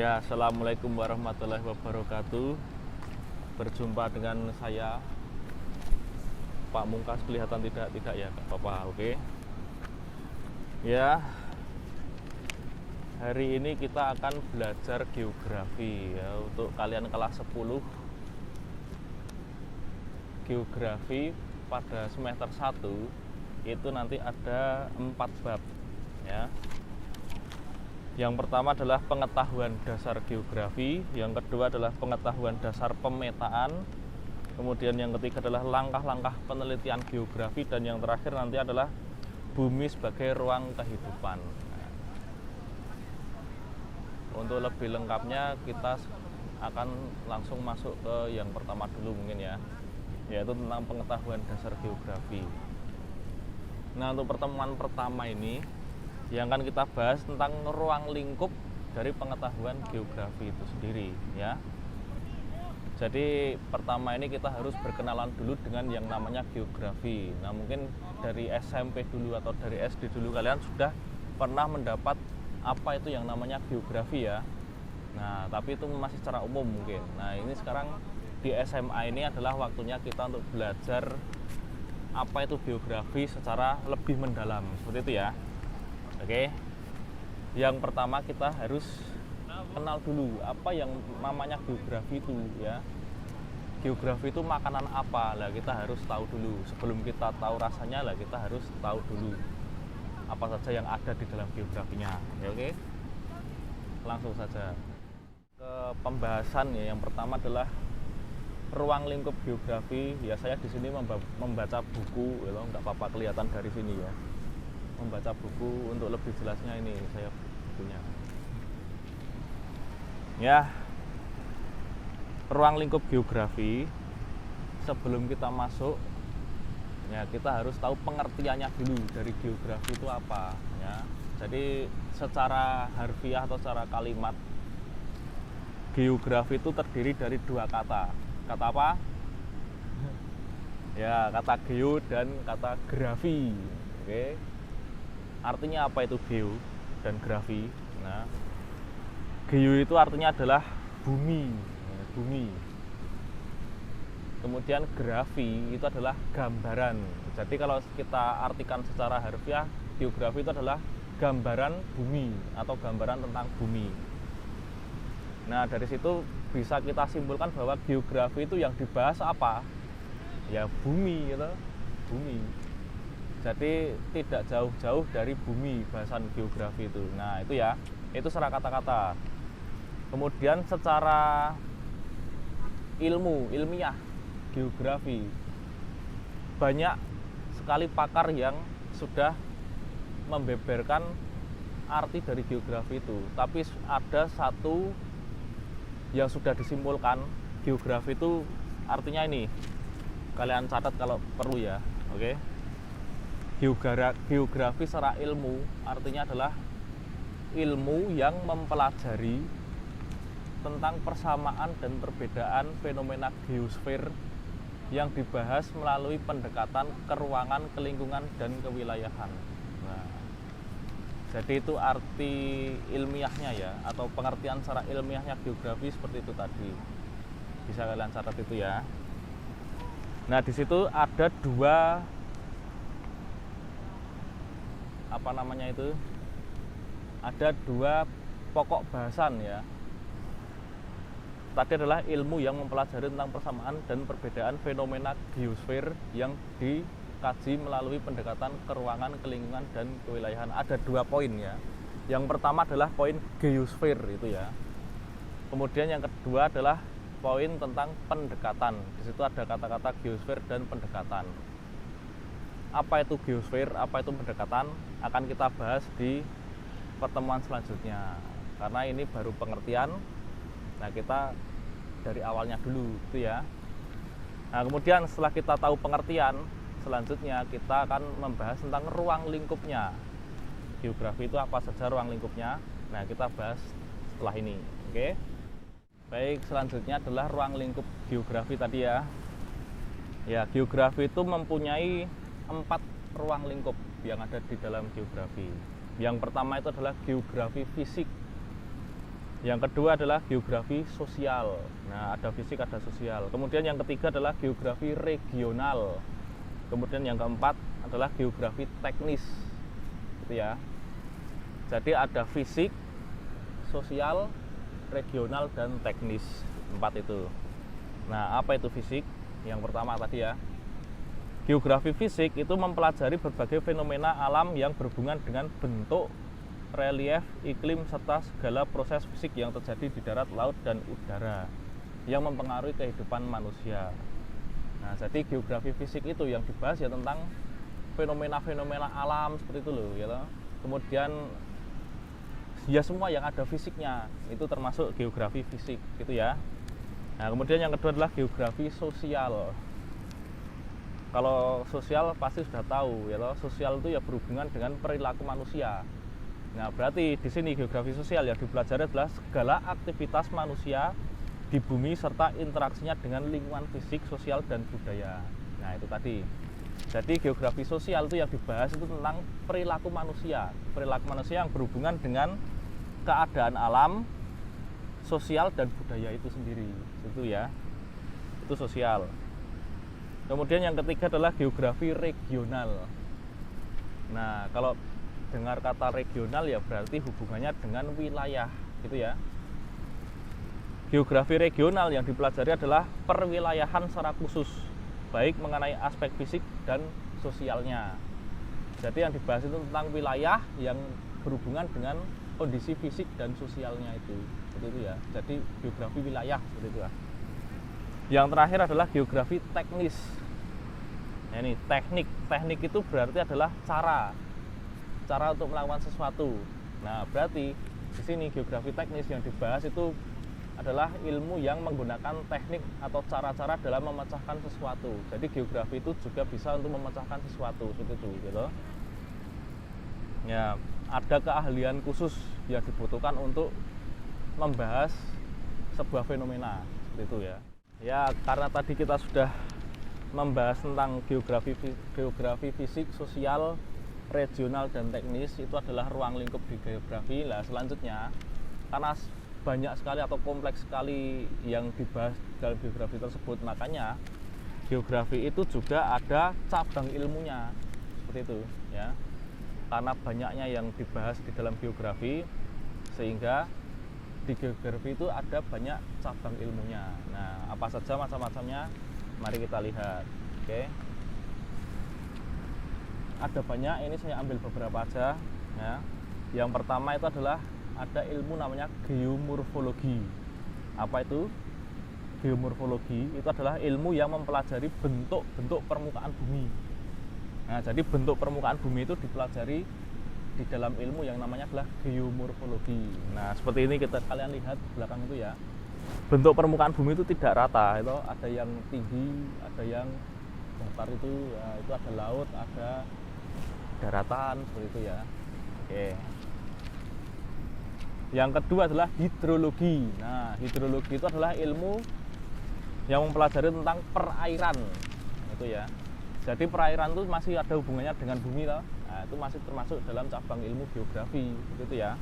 Ya, assalamualaikum warahmatullahi wabarakatuh. Berjumpa dengan saya, Pak Mungkas. Kelihatan tidak ya, Kak Papa? Oke. Ya, hari ini kita akan belajar geografi ya, untuk kalian kelas 10 geografi pada semester 1 itu nanti ada 4 bab ya. Yang pertama adalah pengetahuan dasar geografi, yang kedua adalah pengetahuan dasar pemetaan, kemudian yang ketiga adalah langkah-langkah penelitian geografi, dan yang terakhir nanti adalah bumi sebagai ruang kehidupan. Untuk lebih lengkapnya kita akan langsung masuk ke yang pertama dulu mungkin ya, yaitu tentang pengetahuan dasar geografi. Nah, untuk pertemuan pertama ini yang akan kita bahas tentang ruang lingkup dari pengetahuan geografi itu sendiri ya. Jadi pertama ini kita harus berkenalan dulu dengan yang namanya geografi. Nah, mungkin dari SMP dulu atau dari SD dulu kalian sudah pernah mendapat apa itu yang namanya geografi ya. Nah, tapi itu masih secara umum mungkin. Nah, ini sekarang di SMA ini adalah waktunya kita untuk belajar apa itu geografi secara lebih mendalam, seperti itu ya. Oke, yang pertama kita harus kenal dulu apa yang namanya geografi itu ya. Geografi itu makanan apa lah, kita harus tahu dulu. Sebelum kita tahu rasanya lah, kita harus tahu dulu apa saja yang ada di dalam geografinya ya. Oke, langsung saja ke pembahasan ya. Yang pertama adalah ruang lingkup geografi ya. Saya di sini membaca buku ya, nggak apa-apa kelihatan dari sini ya. Membaca buku, untuk lebih jelasnya ini saya bukunya ya. Ruang lingkup geografi, sebelum kita masuk ya, kita harus tahu pengertiannya dulu dari geografi itu apa ya. Jadi secara harfiah atau secara kalimat, geografi itu terdiri dari dua kata. Kata apa? Ya, kata geo dan kata grafi. Oke. Artinya apa itu geo dan grafi? Nah, geo itu artinya adalah bumi, bumi. Kemudian grafi itu adalah gambaran. Jadi kalau kita artikan secara harfiah, geografi itu adalah gambaran bumi atau gambaran tentang bumi. Nah, dari situ bisa kita simpulkan bahwa geografi itu yang dibahas apa? Ya bumi gitu, bumi. Jadi tidak jauh-jauh dari bumi bahasan geografi itu. Nah, itu ya, itu secara kata-kata. Kemudian secara ilmiah geografi, banyak sekali pakar yang sudah membeberkan arti dari geografi itu. Tapi ada satu yang sudah disimpulkan, geografi itu artinya ini. Kalian catat kalau perlu ya. Oke. Geografi secara ilmu artinya adalah ilmu yang mempelajari tentang persamaan dan perbedaan fenomena geosfer yang dibahas melalui pendekatan keruangan, kelingkungan, dan kewilayahan. Nah, jadi itu arti ilmiahnya ya, atau pengertian secara ilmiahnya geografi seperti itu tadi. Bisa kalian catat itu ya. Nah, di situ ada dua ada dua pokok bahasan ya. Tadi adalah ilmu yang mempelajari tentang persamaan dan perbedaan fenomena geosfer yang dikaji melalui pendekatan keruangan, kelingkungan, dan kewilayahan. Ada dua poin ya. Yang pertama adalah poin geosfer itu ya. Kemudian yang kedua adalah poin tentang pendekatan. Di situ ada kata-kata geosfer dan pendekatan. Apa itu geosfer, apa itu pendekatan, akan kita bahas di pertemuan selanjutnya. Karena ini baru pengertian. Nah, kita dari awalnya dulu gitu ya. Nah, kemudian setelah kita tahu pengertian, selanjutnya kita akan membahas tentang ruang lingkupnya. Geografi itu apa saja ruang lingkupnya. Nah, kita bahas setelah ini. Oke. Baik, selanjutnya adalah ruang lingkup geografi tadi ya. Ya, geografi itu mempunyai 4 ruang lingkup yang ada di dalam geografi. Yang pertama itu adalah geografi fisik. Yang kedua adalah geografi sosial. Nah, ada fisik, ada sosial. Kemudian yang ketiga adalah geografi regional. Kemudian yang keempat adalah geografi teknis. Gitu ya. Jadi ada fisik, sosial, regional, dan teknis. 4 itu. Nah, apa itu fisik? Yang pertama tadi ya. Geografi fisik itu mempelajari berbagai fenomena alam yang berhubungan dengan bentuk, relief, iklim, serta segala proses fisik yang terjadi di darat, laut, dan udara yang mempengaruhi kehidupan manusia. Nah, jadi geografi fisik itu yang dibahas ya tentang fenomena-fenomena alam seperti itu loh, ya loh. Kemudian ya semua yang ada fisiknya itu termasuk geografi fisik, gitu ya. Nah, kemudian yang kedua adalah geografi sosial. Kalau sosial pasti sudah tahu, ya loh. Sosial itu ya berhubungan dengan perilaku manusia. Nah, berarti di sini geografi sosial yang dipelajari adalah segala aktivitas manusia di bumi serta interaksinya dengan lingkungan fisik, sosial, dan budaya. Nah, itu tadi. Jadi geografi sosial itu yang dibahas itu tentang perilaku manusia yang berhubungan dengan keadaan alam, sosial, dan budaya itu sendiri. Itu ya. Itu sosial. Kemudian yang ketiga adalah geografi regional. Nah, kalau dengar kata regional ya berarti hubungannya dengan wilayah, gitu ya. Geografi regional yang dipelajari adalah perwilayahan secara khusus, baik mengenai aspek fisik dan sosialnya. Jadi yang dibahas itu tentang wilayah yang berhubungan dengan kondisi fisik dan sosialnya itu, seperti itu ya. Jadi geografi wilayah seperti itu ya. Yang terakhir adalah geografi teknis. Nah, ini teknik itu berarti adalah cara untuk melakukan sesuatu. Nah, berarti di sini geografi teknis yang dibahas itu adalah ilmu yang menggunakan teknik atau cara-cara dalam memecahkan sesuatu. Jadi geografi itu juga bisa untuk memecahkan sesuatu seperti itu, gitu. Ya, ada keahlian khusus yang dibutuhkan untuk membahas sebuah fenomena seperti itu ya. Ya, karena tadi kita sudah membahas tentang geografi fisik, sosial, regional, dan teknis, itu adalah ruang lingkup di geografi. Nah, selanjutnya karena banyak sekali atau kompleks sekali yang dibahas dalam geografi tersebut, makanya geografi itu juga ada cabang ilmunya seperti itu ya. Karena banyaknya yang dibahas di dalam geografi, sehingga di geografi itu ada banyak cabang ilmunya. Nah, apa saja macam-macamnya, mari kita lihat. Oke. Ada banyak, ini saya ambil beberapa aja ya. Yang pertama itu adalah ada ilmu namanya geomorfologi. Apa itu? Geomorfologi itu adalah ilmu yang mempelajari bentuk-bentuk permukaan bumi. Nah, jadi bentuk permukaan bumi itu dipelajari di dalam ilmu yang namanya adalah geomorfologi. Nah, seperti ini kalian lihat di belakang itu ya. Bentuk permukaan bumi itu tidak rata, itu ada yang tinggi, ada yang datar itu, ya, itu ada laut, ada daratan seperti itu ya. Oke. Yang kedua adalah hidrologi. Nah, hidrologi itu adalah ilmu yang mempelajari tentang perairan, itu ya. Jadi perairan itu masih ada hubungannya dengan bumi toh. Nah, itu masih termasuk dalam cabang ilmu geografi, gitu ya.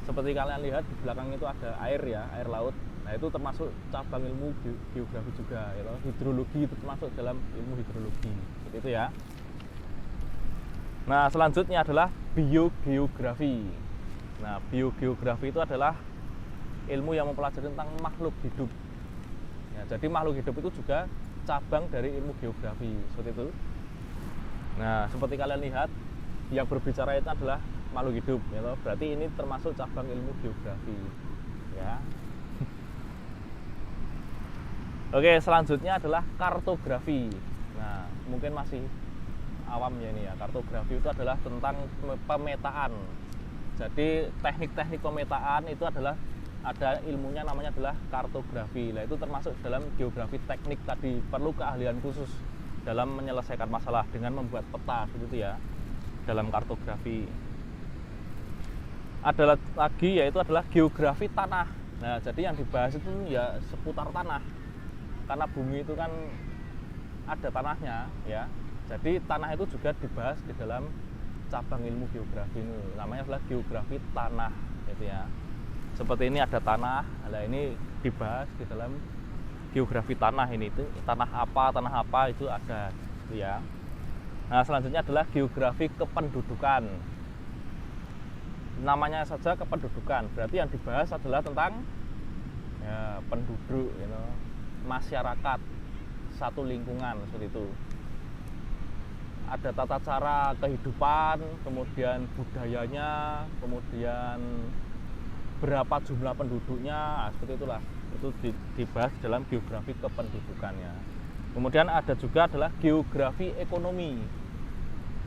Seperti kalian lihat di belakang itu ada air ya, air laut. Nah, itu termasuk cabang ilmu geografi juga, ya. Hidrologi itu termasuk dalam ilmu hidrologi, seperti itu ya. Nah, selanjutnya adalah biogeografi. Nah, biogeografi itu adalah ilmu yang mempelajari tentang makhluk hidup. Ya, jadi makhluk hidup itu juga cabang dari ilmu geografi, seperti itu. Nah, seperti kalian lihat, yang berbicara itu adalah makhluk hidup, ya toh. Berarti ini termasuk cabang ilmu geografi, ya. Oke, selanjutnya adalah kartografi. Nah, mungkin masih awam ya ini ya. Kartografi itu adalah tentang pemetaan. Jadi teknik-teknik pemetaan itu adalah ada ilmunya namanya adalah kartografi. Nah, itu termasuk dalam geografi teknik tadi, perlu keahlian khusus dalam menyelesaikan masalah dengan membuat peta gitu ya dalam kartografi. Ada lagi yaitu adalah geografi tanah. Nah, jadi yang dibahas itu ya seputar tanah. Karena bumi itu kan ada tanahnya ya. Jadi tanah itu juga dibahas di dalam cabang ilmu geografi ini. Namanya adalah geografi tanah gitu ya. Seperti ini ada tanah. Nah, ini dibahas di dalam geografi tanah ini. Itu tanah apa itu ada gitu ya. Nah, selanjutnya adalah geografi kependudukan. Namanya saja kependudukan, berarti yang dibahas adalah tentang ya, penduduk, masyarakat satu lingkungan seperti itu. Ada tata cara kehidupan, kemudian budayanya, kemudian berapa jumlah penduduknya, seperti itulah. Itu dibahas dalam geografi kependudukannya. Kemudian ada juga adalah geografi ekonomi.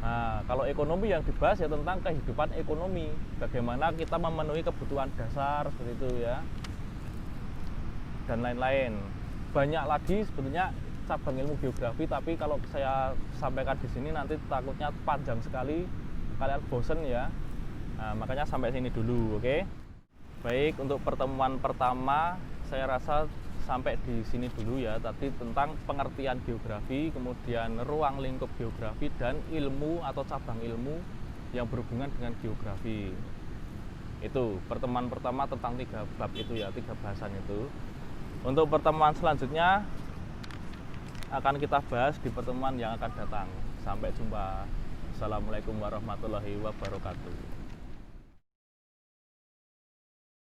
Nah, kalau ekonomi yang dibahas ya tentang kehidupan ekonomi, bagaimana kita memenuhi kebutuhan dasar seperti itu ya, dan lain-lain. Banyak lagi sebetulnya cabang ilmu geografi, tapi kalau saya sampaikan di sini nanti takutnya panjang sekali, kalian bosen ya. Nah, makanya sampai sini dulu, oke? Baik, untuk pertemuan pertama saya rasa sampai di sini dulu ya, tadi tentang pengertian geografi, kemudian ruang lingkup geografi, dan ilmu atau cabang ilmu yang berhubungan dengan geografi. Itu pertemuan pertama tentang 3 bab itu ya, 3 bahasan itu. Untuk pertemuan selanjutnya akan kita bahas di pertemuan yang akan datang. Sampai jumpa. Assalamualaikum warahmatullahi wabarakatuh.